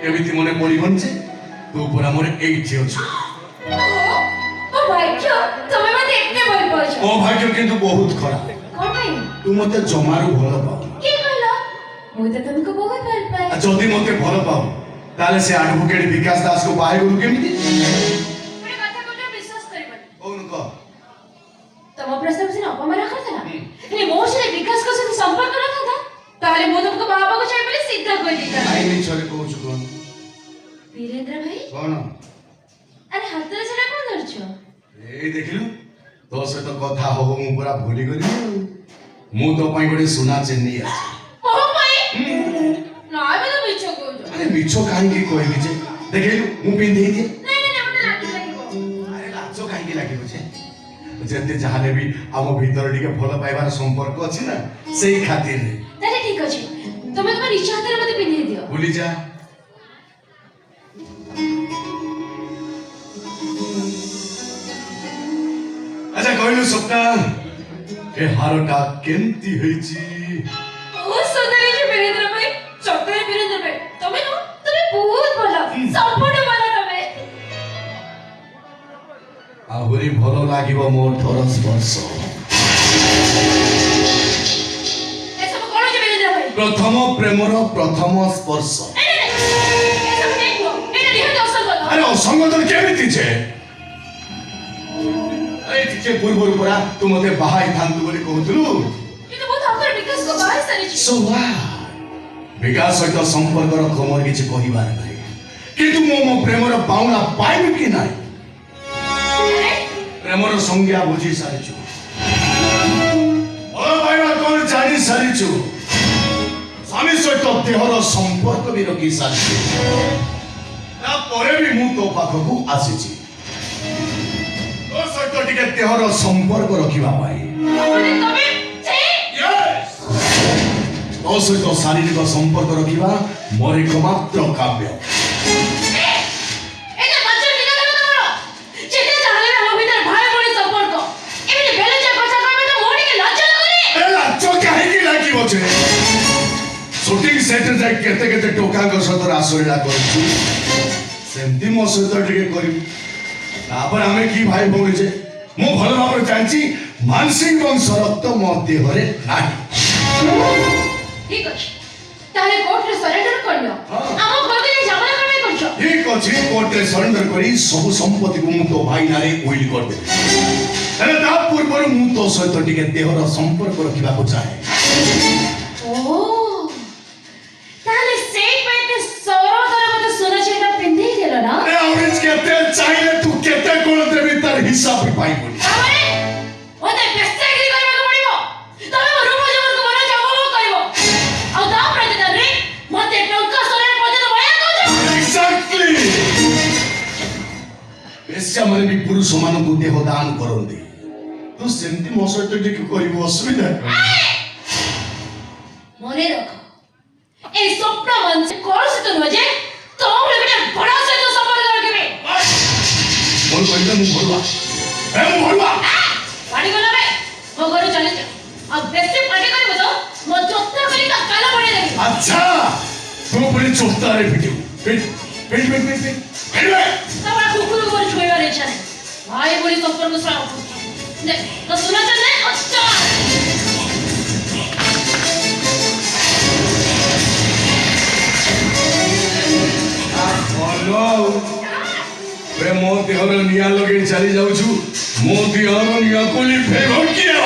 केमिति मने पड़िबन जे तू पूरा मोर एइठी अछि ओ भाग्य तमे मते एते भल पाछ ओ भाग्य किंतु बहुत खराब कोन भाई तू मते जमारू भलो पाऊ के कहला मुते तुमको बहुत भल पाए आ जदी मते भलो पाऊ ताले से एडवोकेट विकास दास को बाहे गुरु केमिति मने कथा कोटा विश्वास करबन कोन को तम प्रस्ताव से अपमान करता ने मोर से विकास को से संपर्क रखा था ताले मो तुमको बाबा को चाहिए बोले सीधा कोई दिखा आई नहीं छोरे कहू छु कोन वीरेंद्र भाई कोन अरे हाथ रे छडा कोन धरछो ए देखिलु तो से तो कथा हो मु पूरा भूली गली मु तो पई गोटे सुना चेन्नई अछि ओ भाई ना बे तो मिछो को अरे मिछो काहे की कहबी जे देखिलु मु पिन देई दे नहीं मते लागी लागिबो अरे लाजो काहे की लागिबो जे जते जाहले भी हम भीतर टिके भलो पाइबार संपर्क अछि ना सेही खातिर ताले ठीक अछि तुमे तुम निश्चय हाथ रे मते पिन दियो भूली जा अच्छा कहलु स्वप्ना ए हारटा केंती होईची ओ सुंदरी जी वीरेंद्र भाई चक्कर वीरेंद्र भाई तुमे बहुत भला संपूर्ण भला तुमे आहुरी भलो लागिबो मोर थोर स्पर्श ए सब कोन जे वीरेंद्र भाई प्रथम प्रेमर प्रथम स्पर्श ए सब देखो एटा निहत असल बोल अरे असंगत केमिति छे अरे तिचे पूर्व पूरा तू मते बाहाई थांतु बोली कहतलु किंतु बहुत आकर विकास को बाहर सारी छी सो विकास सहित संपर्क रख मोर किछि कहिबार नाही किंतु मो प्रेमर पाउना पाइबि कि नाही प्रेमर संज्ञा बुझी सारिछु ओ पाइबा कोन जानि सारिछु स्वामी सहित देहर संपर्क भी रखी सारिछु ता परे भी मु तो पाखकु आसीछि तो सहित टिके देहर संपर्क रखिबा पाई माने तमे छी यस तो सहित शारीरिक संपर्क रखिबा मोर एकमात्र काव्य एटा बच्चा टिका देबो तमरो जेते चाहले हम भीतर भाई बड़ी संपर्क एमिति बेले जे কথা कहबे तो मोर के लाज लागनी ए लाज काहे की लागिबो छे शूटिंग सेट रे केते केते टोका को सतर आसोइला करछु सेमती मो सहित टिके करी तापर हमें की भाई भौणी छे मो भल भाବରେ जानछि मानसिक वंश रक्त मो देहरे नाही ठीक अछि ताले कोर्ट रे सरेंडर करलो हम घर के जमाना करबे करछो ठीक अछि कोर्ट रे सरेंडर करी सब संपत्ति को मु तो भाई नारे ओइल कर दे अरे ता पूर्व मु तो सहित टिके देहर संपर्क रखिबा को चाहे ओ ताले से पेटे सोरो दर मते सोना छेटा पिंदी गेलो ना अरे ऑरेंज केते चाहिए तू केते कोन देबी तार हिसाब भी पाई बोली अरे ओते पेस्टे गिरी करबा को पड़िबो तमे रूप जबर को बना जाबो करबो आ दा प्रति रे मते टंका सोरे पजे तो बया कहू एग्जैक्टली बेस्या माने भी पुरुष मान को देह दान करंदी तू सेमती मो सहित टिके करबो असुविधा मने रख ए स्वप्न मन से कोन से तो नजे तो बेटा बड़ा से तो संपर्क रखबे बोल कहले मु भरवा ए मु भरवा पानी गला बे मो घर चले जा अब बेस्टे पार्टी करबो तो मो चोत्ता करी का काला पड़े देबी अच्छा तू बड़ी चोस्ता रे पिट बे तबड़ा कुकुर को छुईवा रे छने भाई बड़ी संपर्क श्राव ने तो सुना चले अच्छा हेलो बे मो देहर निया लगे चली जाउछु मो देहर निया कोली फेगो किया